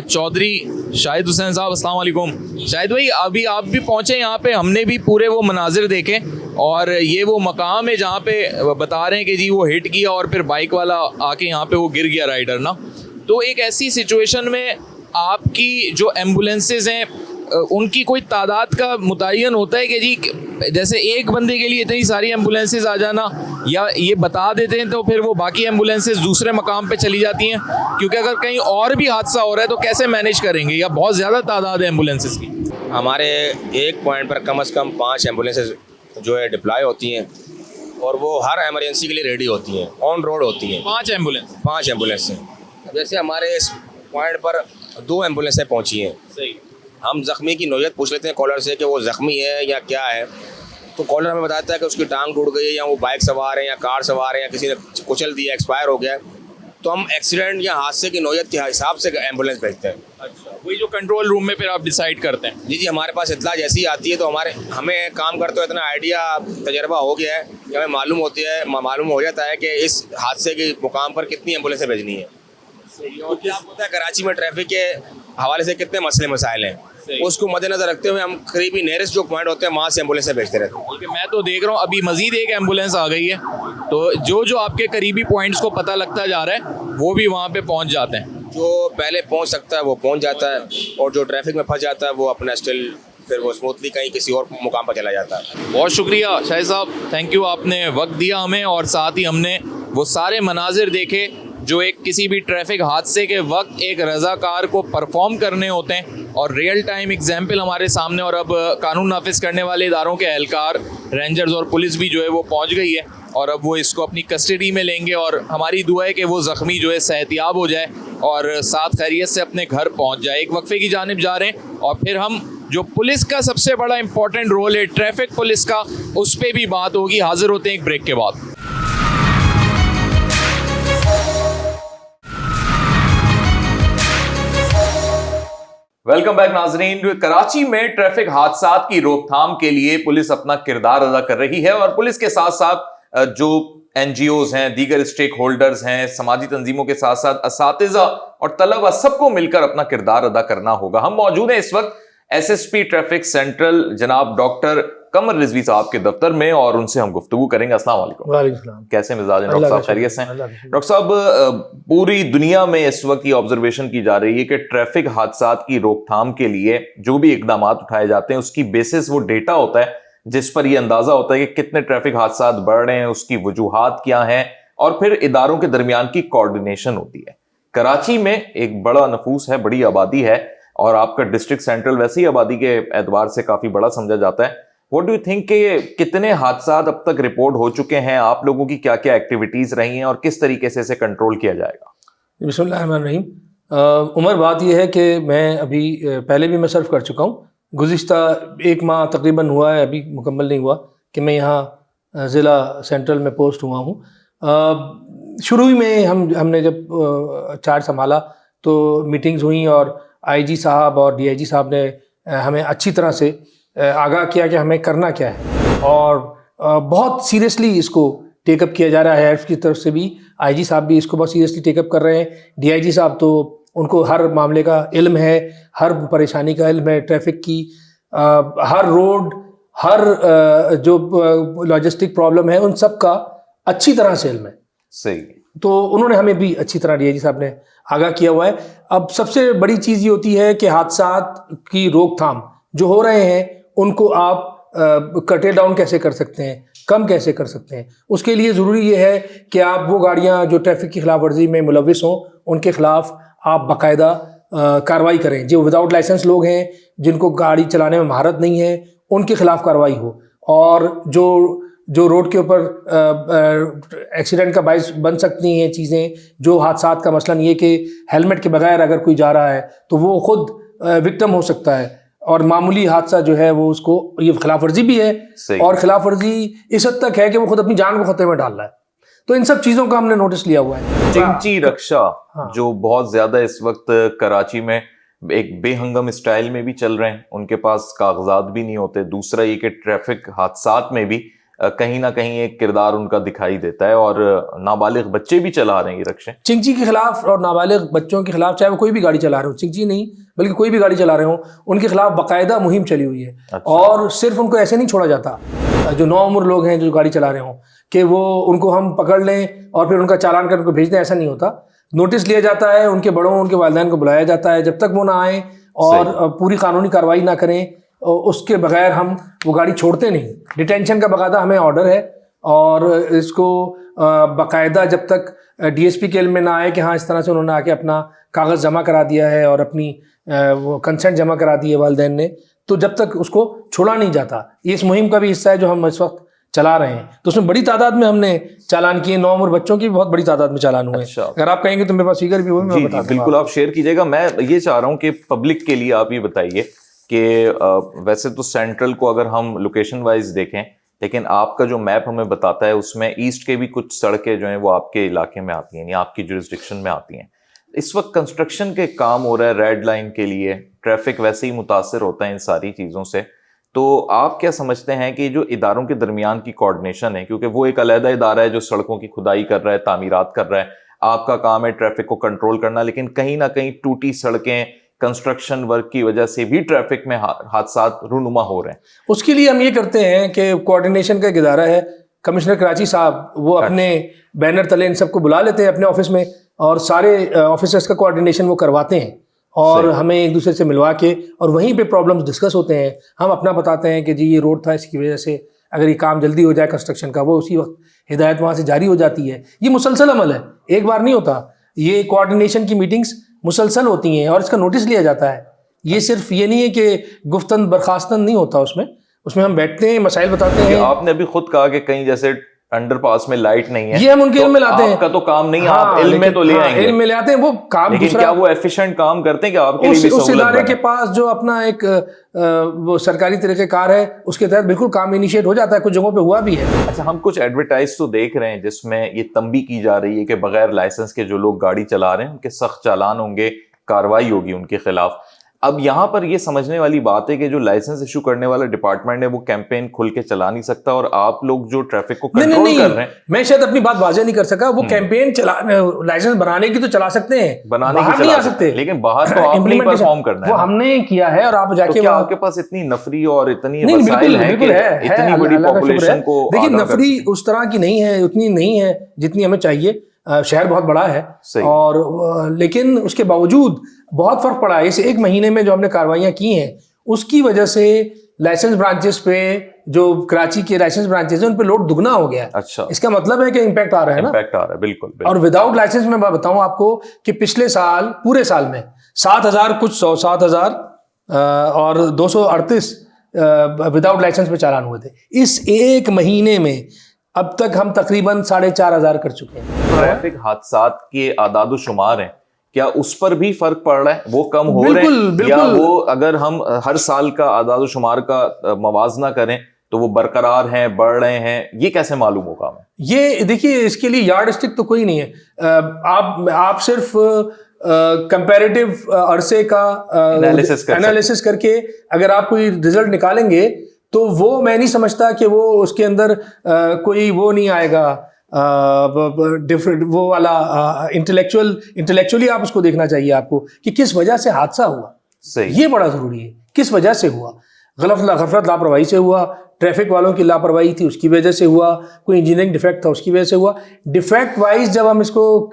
[SPEAKER 1] चौधरी शाहिद हुसैन साहब, अस्सलाम वालेकुम। शाहिद भाई, अभी आप भी पहुँचे यहाँ पे, हमने भी पूरे वो मनाजिर देखे और ये वो मकाम है जहाँ पे बता रहे हैं कि जी वो हिट किया और फिर बाइक वाला आके यहाँ पे वो गिर गया राइडर ना। तो एक ऐसी सिचुएशन में आपकी जो एम्बुलेंसेज हैं उनकी कोई तादाद का मुतय्यन होता है कि जी जैसे एक बंदे के लिए इतनी सारी एम्बुलेंसेज आ जाना, या ये बता देते हैं तो फिर वो बाकी एम्बुलेंसेज दूसरे मकाम पे चली जाती हैं? क्योंकि अगर कहीं और भी हादसा हो रहा है तो कैसे मैनेज करेंगे, या बहुत ज़्यादा तादाद है एम्बुलेंसेज की?
[SPEAKER 12] हमारे एक पॉइंट पर कम से कम 5 एम्बुलेंसेज जो है डिप्लॉय होती हैं और वो हर इमरजेंसी के लिए रेडी होती हैं, ऑन रोड होती हैं। 5 एम्बुलेंस हैं। जैसे हमारे इस पॉइंट पर 2 एम्बुलेंसें पहुंची हैं।
[SPEAKER 1] सही।
[SPEAKER 12] हम ज़ख्मी की नौयत पूछ लेते हैं कॉलर से कि वो ज़ख्मी है या क्या है, तो कॉलर हमें बताता है कि उसकी टांग टूट गई है, या वो बाइक सवार है या कार सवार है, या किसी ने कुचल दिया, एक्सपायर हो गया है, तो हम एक्सीडेंट या हादसे की नौयत के हिसाब से एम्बुलेंस भेजते हैं।
[SPEAKER 1] अच्छा, वही जो कंट्रोल रूम में फिर आप डिसाइड करते हैं?
[SPEAKER 12] जी, हमारे पास इतला जैसी आती है तो हमें काम करते हुए इतना आइडिया तजर्बा हो गया है कि हमें मालूम हो जाता है कि इस हादसे के मुकाम पर कितनी एम्बुलेंसें भेजनी है। और क्या पता है कराची में ट्रैफिक के हवाले से कितने मसले मसाइल हैं, उसको मद्देनजर रखते हुए हम करीबी नियरेस्ट जो पॉइंट होते हैं वहाँ से एम्बुलेंसें भेजते रहते हैं।
[SPEAKER 1] क्योंकि मैं तो देख रहा हूँ अभी मजीद एक एम्बुलेंस आ गई है, तो जो आपके करीबी पॉइंट्स को पता लगता जा रहा है वो भी वहाँ पे पहुँच जाते हैं।
[SPEAKER 12] जो पहले पहुँच सकता है वो पहुँच जाता है, और जो ट्रैफिक में फंस जाता है वो अपना स्टिल फिर वो स्मूथली कहीं किसी और मुकाम पर चला जाता है।
[SPEAKER 1] बहुत शुक्रिया शाहिद साहब, थैंक यू, आपने वक्त दिया हमें और साथ ही हमने वो सारे मनाजिर देखे जो एक किसी भी ट्रैफिक हादसे के वक्त एक रज़ाकार को परफॉर्म करने होते हैं, और रियल टाइम एग्जाम्पल हमारे सामने। और अब कानून नाफिज करने वाले इदारों के एहलकार, रेंजर्स और पुलिस भी जो है वो पहुंच गई है, और अब वो इसको अपनी कस्टडी में लेंगे, और हमारी दुआ है कि वो ज़ख्मी जो है सेहतियाब हो जाए और साथ खैरियत से अपने घर पहुंच जाए। एक वक्फे की जानिब जा रहे हैं और फिर हम जो पुलिस का सबसे बड़ा इंपॉर्टेंट रोल है ट्रैफिक पुलिस का, उस पर भी बात होगी। हाजिर होते हैं एक ब्रेक के बाद। वेलकम बैक नाजरीन। कराची में ट्रैफिक हादसात की रोकथाम के लिए पुलिस अपना किरदार अदा कर रही है, और पुलिस के साथ साथ जो NGOs हैं, दीगर स्टेक होल्डर्स हैं, समाजी तंजीमों के साथ साथ असातिज़ा और तलबा, सबको मिलकर अपना किरदार अदा करना होगा। हम मौजूद हैं इस वक्त SSP ट्रैफिक सेंट्रल जनाब डॉक्टर कमर रिजवी साहब के दफ्तर में, और उनसे हम गुफ्तगू करेंगे। अस्सलाम वालेकुम।
[SPEAKER 9] वालेकुम सलाम।
[SPEAKER 1] कैसे मिजाज हैं डॉक्टर साहब, खैरियत से हैं? डॉक्टर साहब, पूरी दुनिया में इस वक्त ये ऑब्जर्वेशन की जा रही है कि ट्रैफिक हादसात की रोकथाम के लिए जो भी इकदाम उठाए जाते हैं उसकी बेसिस वो डेटा होता है जिस पर यह अंदाजा होता है कि कितने ट्रैफिक हादसात बढ़ रहे हैं, उसकी वजूहात क्या हैं, और फिर इदारों के दरमियान की कोऑर्डिनेशन होती है। कराची में एक बड़ा नफूस है, बड़ी आबादी है, और आपका डिस्ट्रिक्ट सेंट्रल वैसे ही आबादी के एतबार से काफी बड़ा समझा जाता है। व्हाट डू यू थिंक कि कितने हादसात अब तक रिपोर्ट हो चुके हैं, आप लोगों की क्या क्या एक्टिविटीज रही हैं, और किस तरीके से इसे कंट्रोल किया जाएगा?
[SPEAKER 14] बिस्मिल्लाहिर्रहमानिर्रहीम। उमर, बात यह है कि मैं अभी पहले भी मैं सर्व कर चुका हूँ। गुज़िश्ता 1 माह तकरीबन हुआ है, अभी मुकम्मल नहीं हुआ, कि मैं यहाँ ज़िला सेंट्रल में पोस्ट हुआ हूँ। शुरू ही में हमने जब चार्ज संभाला तो मीटिंग्स हुई, और IG साहब और DIG साहब ने हमें अच्छी तरह से आगाह किया कि हमें करना क्या है, और बहुत सीरियसली इसको टेकअप किया जा रहा है। की तरफ से भी IG साहब भी इसको बहुत सीरियसली टेकअप कर रहे हैं। DIG साहब तो उनको हर मामले का इल्म है, हर परेशानी का इल्म है, ट्रैफिक की हर रोड, हर जो लॉजिस्टिक प्रॉब्लम है, उन सब का अच्छी तरह से इल्म है।
[SPEAKER 1] सही।
[SPEAKER 14] तो उन्होंने हमें भी अच्छी तरह DIG साहब ने आगाह किया हुआ है। अब सबसे बड़ी चीज़ ये होती है कि हादसात की रोकथाम जो हो रहे हैं उनको आप कटे डाउन कैसे कर सकते हैं, कम कैसे कर सकते हैं। उसके लिए ज़रूरी ये है कि आप वो गाड़ियाँ जो ट्रैफिक की खिलाफ वर्जी में मुलविस हों उनके खिलाफ आप बाकायदा कार्रवाई करें। जो विदाउट लाइसेंस लोग हैं, जिनको गाड़ी चलाने में महारत नहीं है, उनके खिलाफ कार्रवाई हो। और जो रोड के ऊपर एक्सीडेंट का बाइस बन सकती हैं चीज़ें, जो हादसात का मसलन ये कि हेलमेट के बगैर अगर कोई जा रहा है तो वो खुद विक्टिम हो सकता है, और मामूली हादसा जो है वो उसको, ये खिलाफ वर्जी भी है, और खिलाफ वर्जी इस हद तक है कि वो खुद अपनी जान को खतरे में डाल रहा है। तो इन सब चीज़ों का हमने नोटिस लिया हुआ है।
[SPEAKER 1] चिंची रक्षा
[SPEAKER 14] हाँ।
[SPEAKER 1] जो बहुत ज्यादा इस वक्त कराची में एक बेहंगम स्टाइल में भी चल रहे हैं, उनके पास कागजात भी नहीं होते। दूसरा ये कि ट्रैफिक हादसात में भी कहीं ना कहीं एक किरदार उनका दिखाई देता है, और नाबालिग बच्चे भी चला रहे हैं ये रक्षे।
[SPEAKER 14] चिंची के खिलाफ और नाबालिग बच्चों के खिलाफ, चाहे वो कोई भी गाड़ी चला रहे हो, चिंची नहीं बल्कि कोई भी गाड़ी चला रहे हो, उनके खिलाफ बाकायदा मुहिम चली हुई है।
[SPEAKER 1] अच्छा।
[SPEAKER 14] और सिर्फ उनको ऐसे नहीं छोड़ा जाता, जो नौउम्र लोग हैं जो गाड़ी चला रहे हो कि वो उनको हम पकड़ लें और फिर उनका चालान कर उनको भेज दें, ऐसा नहीं होता। नोटिस लिया जाता है, उनके बड़ों उनके वालिदैन को बुलाया जाता है, जब तक वो ना आए और पूरी कानूनी कार्रवाई ना करें उसके बगैर हम वो गाड़ी छोड़ते नहीं। डिटेंशन का बाकायदा हमें ऑर्डर है, और इसको बाकायदा जब तक डीएसपी के इल्म में ना आए कि हाँ इस तरह से उन्होंने आके अपना कागज़ जमा करा दिया है और अपनी वो कंसेंट जमा करा दी है वालिदैन ने, तो जब तक उसको छोड़ा नहीं जाता। ये इस मुहिम का भी हिस्सा है जो हम इस वक्त चला रहे हैं। तो उसमें बड़ी तादाद में हमने चालान किए, 9 उम्र बच्चों की भी बहुत बड़ी तादाद में चालान हुए।
[SPEAKER 1] अच्छा।
[SPEAKER 14] अगर आप कहेंगे तो मेरे पास फिगर भी वो मैं बता दूंगा।
[SPEAKER 1] बिल्कुल आप शेयर कीजिएगा। मैं ये चाह रहा हूँ कि पब्लिक के लिए आप ये बताइए कि वैसे तो सेंट्रल को अगर हम लोकेशन वाइज देखें, लेकिन आपका जो मैप हमें बताता है उसमें ईस्ट के भी कुछ सड़कें जो हैं वो आपके इलाके में आती हैं या आपकी जुरिस्डिक्शन में आती हैं। इस वक्त कंस्ट्रक्शन के काम हो रहा है रेड लाइन के लिए, ट्रैफिक वैसे ही मुतासर होता है इन सारी चीज़ों से। तो आप क्या समझते हैं कि जो इदारों के दरमियान की कोऑर्डिनेशन है, क्योंकि वो एक अलहदा इदारा है जो सड़कों की खुदाई कर रहा है, तामीरात कर रहा है, आपका काम है ट्रैफिक को कंट्रोल करना, लेकिन कहीं ना कहीं टूटी सड़कें कंस्ट्रक्शन वर्क की वजह से भी ट्रैफिक में हादसा रूनुमा हो रहे हैं।
[SPEAKER 14] उसके लिए हम ये करते हैं कि कोऑर्डिनेशन का एक इदारा है, कमिश्नर कराची साहब, वो अपने बैनर तले इन सबको बुला लेते हैं अपने ऑफिस में, और सारे ऑफिसर्स का कोऑर्डिनेशन वो करवाते हैं और हमें एक दूसरे से मिलवा के, और वहीं पे प्रॉब्लम्स डिस्कस होते हैं। हम अपना बताते हैं कि जी ये रोड था, इसकी वजह से अगर ये काम जल्दी हो जाए कंस्ट्रक्शन का, वो उसी वक्त हिदायत वहाँ से जारी हो जाती है। ये मुसलसल अमल है, एक बार नहीं होता। ये कोऑर्डिनेशन की मीटिंग्स मुसलसल होती हैं और इसका नोटिस लिया जाता है। ये सिर्फ ये नहीं है कि गुफ्तन बर्खास्तन नहीं होता, उसमें हम बैठते हैं, मसाइल बताते हैं।
[SPEAKER 1] आपने अभी खुद कहा कि कहीं जैसे अंडरपास में लाइट नहीं है,
[SPEAKER 14] ये हम उनके इल्म में लाते हैं।
[SPEAKER 1] आपका तो काम नहीं है,
[SPEAKER 14] हाँ,
[SPEAKER 1] आप इल्म में तो ले आएंगे,
[SPEAKER 14] इल्म में ले आते हैं। वो काम
[SPEAKER 1] लेकिन
[SPEAKER 14] दूसरा,
[SPEAKER 1] क्या वो एफिशिएंट काम करते हैं कि आपके लिए भी
[SPEAKER 14] उस
[SPEAKER 1] सहूलत
[SPEAKER 14] इदारे
[SPEAKER 1] बने?
[SPEAKER 14] के पास जो अपना एक वो सरकारी तरीक़ेकार है, उसके तहत बिल्कुल काम इनिशिएट हो जाता है, कुछ जगहों पे हुआ भी है।
[SPEAKER 1] अच्छा, हम कुछ एडवर्टाइज तो देख रहे हैं जिसमें ये तंबी की जा रही है कि बगैर लाइसेंस के जो लोग गाड़ी चला रहे हैं उनके सख्त चालान होंगे, कार्रवाई होगी उनके खिलाफ। अब यहाँ पर ये समझने वाली बात है कि जो लाइसेंस इशू करने वाला डिपार्टमेंट है वो कैंपेन खुल के चला नहीं सकता, और आप लोग जो ट्रैफिक को कंट्रोल कर रहे हैं।
[SPEAKER 14] मैं शायद अपनी बात वाज़ेह नहीं कर सका। वो कैंपेन चला, लाइसेंस बनाने की तो चला सकते हैं,
[SPEAKER 1] बनाने की
[SPEAKER 14] बाहर नहीं
[SPEAKER 1] चला
[SPEAKER 14] आ सकते,
[SPEAKER 1] लेकिन बाहर तो आपने ही परफॉर्म करना है।
[SPEAKER 14] वो हमने किया है, और आप जाके
[SPEAKER 1] तो क्या आपके पास इतनी नफरी और इतनी
[SPEAKER 14] नहीं,
[SPEAKER 1] वसाइल हैं कि
[SPEAKER 14] है,
[SPEAKER 1] इतनी बड़ी
[SPEAKER 14] अल्लाह का शुक्र
[SPEAKER 1] पॉपुलेशन
[SPEAKER 14] है।
[SPEAKER 1] को
[SPEAKER 14] देखिए,
[SPEAKER 1] आगाह कर
[SPEAKER 14] नफरी उस तरह की नहीं है, उतनी नहीं है जितनी हमें चाहिए। शहर बहुत बड़ा है, और लेकिन उसके बावजूद बहुत फर्क पड़ा है। इस एक महीने में जो हमने कार्रवाइयाँ की हैं उसकी वजह से लाइसेंस ब्रांचेस पे, जो कराची के लाइसेंस ब्रांचेस हैं, उन पे लोड दुगना हो गया है।
[SPEAKER 1] अच्छा,
[SPEAKER 14] इसका मतलब है कि इम्पैक्ट आ रहा है ना,
[SPEAKER 1] इम्पैक्ट आ रहा है, बिल्कुल।
[SPEAKER 14] और विदाउट लाइसेंस में मैं बताऊं आपको कि पिछले साल पूरे साल में 7,000 कुछ 7,000 और 238 विदाउट लाइसेंस पे चालान हुए थे। इस एक महीने में अब तक हम तकरीबन 4,500 कर चुके हैं।
[SPEAKER 1] ट्रैफिक हादसात के आदाद शुमार हैं, क्या उस पर भी फर्क पड़ रहा है? वो कम हो रहे हैं या वो, अगर हम हर साल का आदाद शुमार का मवाजना करें तो वो बरकरार हैं, बढ़ रहे हैं? ये कैसे मालूम होगा हमें?
[SPEAKER 14] ये देखिए, इसके लिए यार्ड स्टिक तो कोई नहीं है। आप सिर्फ कंपैरेटिव अरसे का एनालिसिस करके अगर आप कोई रिजल्ट निकालेंगे तो वो मैं नहीं समझता कि वो उसके अंदर कोई वो नहीं आएगा, डिफरेंट वो वाला इंटेलेक्चुअली आप उसको देखना चाहिए आपको कि किस वजह से हादसा हुआ।
[SPEAKER 1] सही,
[SPEAKER 14] ये बड़ा ज़रूरी है, किस वजह से हुआ। गफलत लापरवाही से हुआ, ट्रैफिक वालों की लापरवाही थी उसकी वजह से हुआ, कोई इंजीनियरिंग डिफेक्ट था उसकी वजह से हुआ। डिफेक्ट वाइज जब हम इसको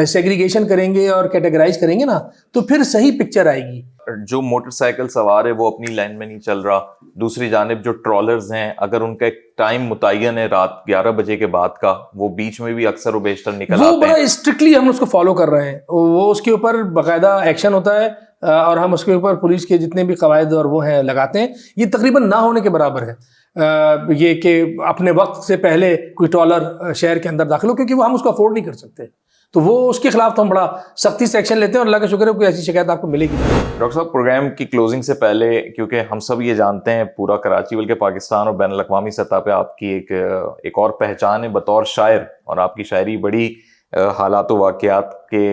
[SPEAKER 14] सेग्रीगेशन करेंगे और कैटेगराइज करेंगे ना, तो फिर सही पिक्चर आएगी।
[SPEAKER 1] जो मोटरसाइकिल सवार है वो अपनी लाइन में नहीं चल रहा, दूसरी जानिब जो ट्रॉलर्स हैं, अगर उनका एक टाइम मुतय्यन है रात 11 बजे के बाद का, वो बीच में भी अक्सर व बेशतर निकल आते हैं।
[SPEAKER 14] वो बड़ा स्ट्रिक्टली हम उसको फॉलो कर रहे हैं, वो उसके ऊपर बाकायदा एक्शन होता है, और हम उसके ऊपर पुलिस के जितने भी कवायद और वो हैं लगाते हैं। ये तकरीबन ना होने के बराबर है ये कि अपने वक्त से पहले कोई ट्रॉलर शहर के अंदर दाखिल हो, क्योंकि वो हम उसको अफोर्ड नहीं कर सकते। तो वो उसके खिलाफ तो हम बड़ा सख्ती से एक्शन लेते हैं और अल्लाह का शुक्र है कोई ऐसी शिकायत आपको मिलेगी।
[SPEAKER 1] डॉक्टर साहब, प्रोग्राम की क्लोजिंग से पहले, क्योंकि हम सब ये जानते हैं पूरा कराची बल्कि पाकिस्तान और बैन अल-अक़वामी सतह पे आपकी एक और पहचान है बतौर शायर, और आपकी शायरी बड़ी हालात व वाक़यात के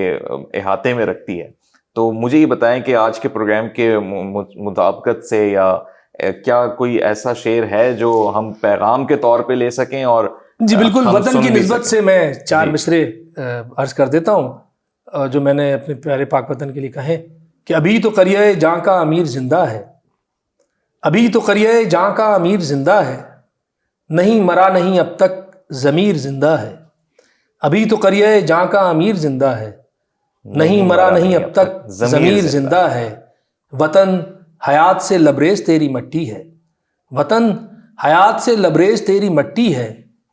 [SPEAKER 1] अहाते में रखती है। तो मुझे ये बताएं कि आज के प्रोग्राम के मुताबिकत से या क्या कोई ऐसा शेर है जो हम पैगाम के तौर पे ले सकें? और
[SPEAKER 14] जी बिल्कुल, वतन की निस्बत से मैं 4 मिसरे अर्ज कर देता हूँ जो मैंने अपने प्यारे पाक वतन के लिए कहे कि अभी तो करिए जहाँ का अमीर जिंदा है, अभी तो करिए जहाँ का अमीर जिंदा है, नहीं मरा नहीं अब तक ज़मीर जिंदा है। अभी तो करिए जहाँ का अमीर जिंदा है, नहीं मरा नहीं अब तक ज़मीर जिंदा है। वतन हयात से लबरेज तेरी मट्टी है, वतन हयात से लबरेज तेरी मट्टी है,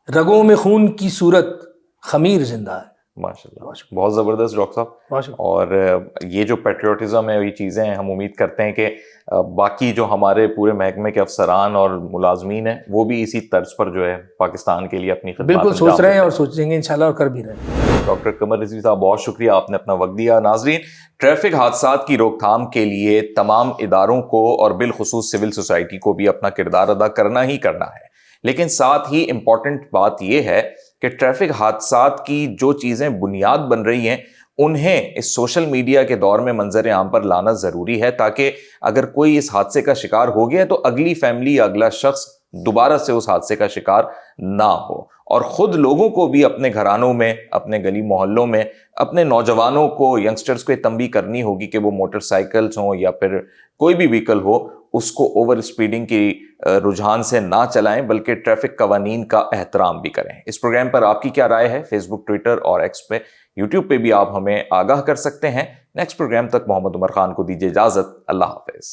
[SPEAKER 14] रगों में खून की सूरत खमीर जिंदा है।
[SPEAKER 1] माशाल्लाह, बहुत ज़बरदस्त डॉक्टर साहब। और ये जो पेट्रियोटिज़म है, ये चीज़ें हैं, हम उम्मीद करते हैं कि बाकी जो हमारे पूरे महकमे के अफसरान और मुलाजमीन हैं वो भी इसी तर्ज पर जो है पाकिस्तान के लिए अपनी खिदमत
[SPEAKER 14] बिल्कुल सोच रहे हैं और सोचेंगे इंशाल्लाह और कर भी रहे हैं।
[SPEAKER 1] डॉक्टर कमर रिजवी साहब, बहुत शुक्रिया, आपने अपना वक्त दिया। नाजरीन, ट्रैफिक हादसात की रोकथाम के लिए तमाम इदारों को और बिलखुसूस सिविल सोसाइटी को भी अपना किरदार अदा करना ही करना है, लेकिन साथ ही इम्पॉर्टेंट बात यह है कि ट्रैफिक हादसात की जो चीज़ें बुनियाद बन रही हैं उन्हें इस सोशल मीडिया के दौर में मंजर आम पर लाना ज़रूरी है, ताकि अगर कोई इस हादसे का शिकार हो गया तो अगली फैमिली या अगला शख्स दोबारा से उस हादसे का शिकार ना हो। और ख़ुद लोगों को भी अपने घरानों में, अपने गली मोहल्लों में, अपने नौजवानों को, यंगस्टर्स को ये तंबीह करनी होगी कि वो मोटरसाइकिल्स हों या फिर कोई भी व्हीकल हो, उसको ओवर स्पीडिंग की रुझान से ना चलाएं, बल्कि ट्रैफिक कवानीन का एहतराम भी करें। इस प्रोग्राम पर आपकी क्या राय है? फेसबुक, ट्विटर और एक्स पे, यूट्यूब पे भी आप हमें आगाह कर सकते हैं। नेक्स्ट प्रोग्राम तक मोहम्मद उमर खान को दीजिए इजाजत। अल्लाह हाफिज।